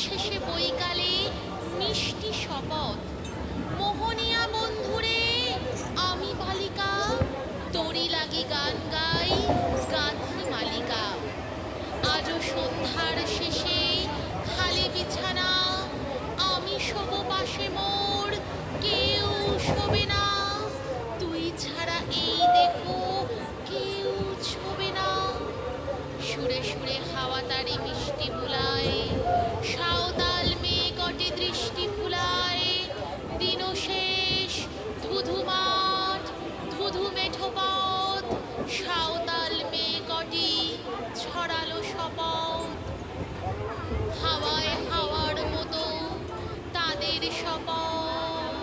শেষে বৈকালে মিষ্টি শপথ, মোহনিয়া বন্ধুরে আমি বালিকা, তোরি লাগি গান গাই গাথি মালিকা। আজও সন্ধ্যার শেষে খালি বিছানা, আমি শোব পাশে মোর, কেউ শোবে না। তুই ছাড়া এই দেখো কেউ ছোবে না। সুরে সুরে হাওয়া তারি মিষ্টি বুলায়, সাঁওতাল মেয়ে কটে দৃষ্টি ফুলায়। দিন শেষ ধুধু মাঠ, ধুধু মেঠো পথ, সাঁওতাল মেয়ে কটি ছড়ালো শপথ। হাওয়ায় হাওয়ার মতো তাদের শপথ।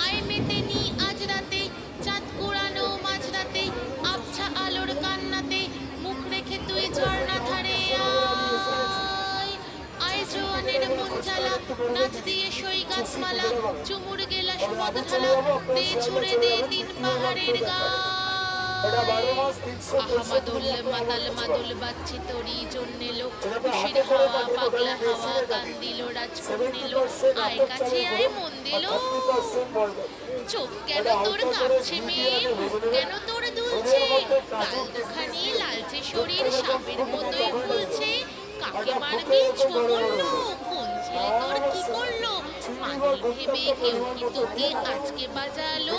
আয় মেতে নি আজ রাতে, চাঁদ কুড়ানো মাঝরাতে, আবছা আলোর কান্নাতে মুখ রেখে তুই ঝর্ণা ধারে আয়। আয় জোয়ানের মন জ্বালা, নাচ দিয়ে সই গাছমালা, চুমুর গেলা সুমদ ঢালা, দে ছুড়ে দে তিন পাহাড়ের গায়। আহা মাদুল মাতাল মাদুল বাজছে তোরই জন্যে লো, খুশির হাওয়া পাগলা হাওয়া গান দিল রাজকন্যে লো। আয় কাছে আয় মন দিল, চোখ কেন তোর কাঁপছে মেয়ে, মুখ কেন তোর দুলছে, গাল দুখানি লালচে শরীর সাপের মতোই ফুলছে। কাকে মারবি ছো বললো, কোন ছেলে তোর কি করলো, মাদুল ভেবে কেউ কি তোকে আজকে বাজালো।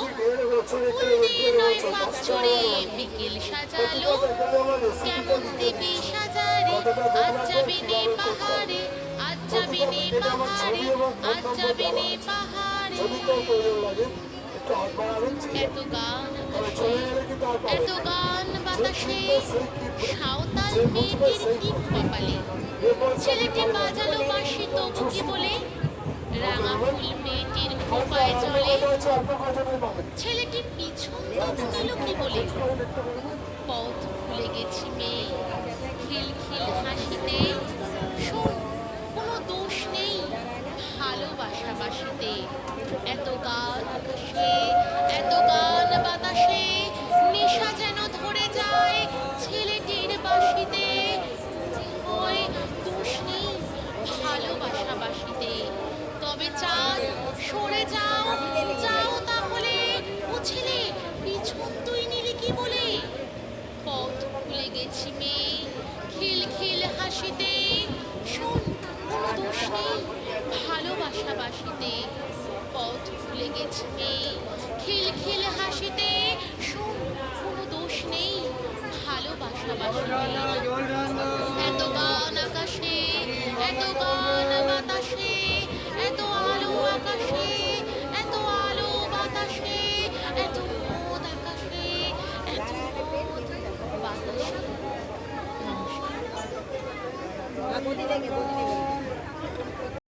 ফুল দিয়ে নয় পাক ছড়িয়ে বিকেল সাজালো, কেমন দিবি সাজারে আজ যাবি নে পাহাড়ে, আজ যাবি নে পাহাড়ে, আজ যাবি নে পাহাড়ে। এত গান আকাশে, এত গান বাতাসে, সাঁওতাল মেয়েটির টিপ কপালে। ছেলেটি বাজালো বাঁশি তবু কি বলে, রাঙা ফুল মেয়েটির খোঁপায় চলে। ছেলেটি পিছন দোকালো কি বলে, পথ ভুলে গেছি মেয়ে খিলখিল হাসিতে। শোন কোনো দোষ নেই ভালোবাসা বাসিতে। এত গান আকাশে, এত গান বাতাসে, নেশা যেন ধরে যায় ছেলেটির বাঁশিতে। হয় দোষ নেই ভালোবাসা বাসিতে। তবে চাঁদ সরে যাও, যাও তাহলে, ও ছেলে পিছন তুই নিলি কি বলে। পথ ভুলে গেছি মেয়ে খিলখিল হাসিতে। শোন কোনো দোষ নেই ভালোবাসা বাসিতে। পথ ভুলে গেছি মেয়ে খিলখিল হাসিতে। শোন কোনো দোষ নেই ভালোবাসা বাসিতে।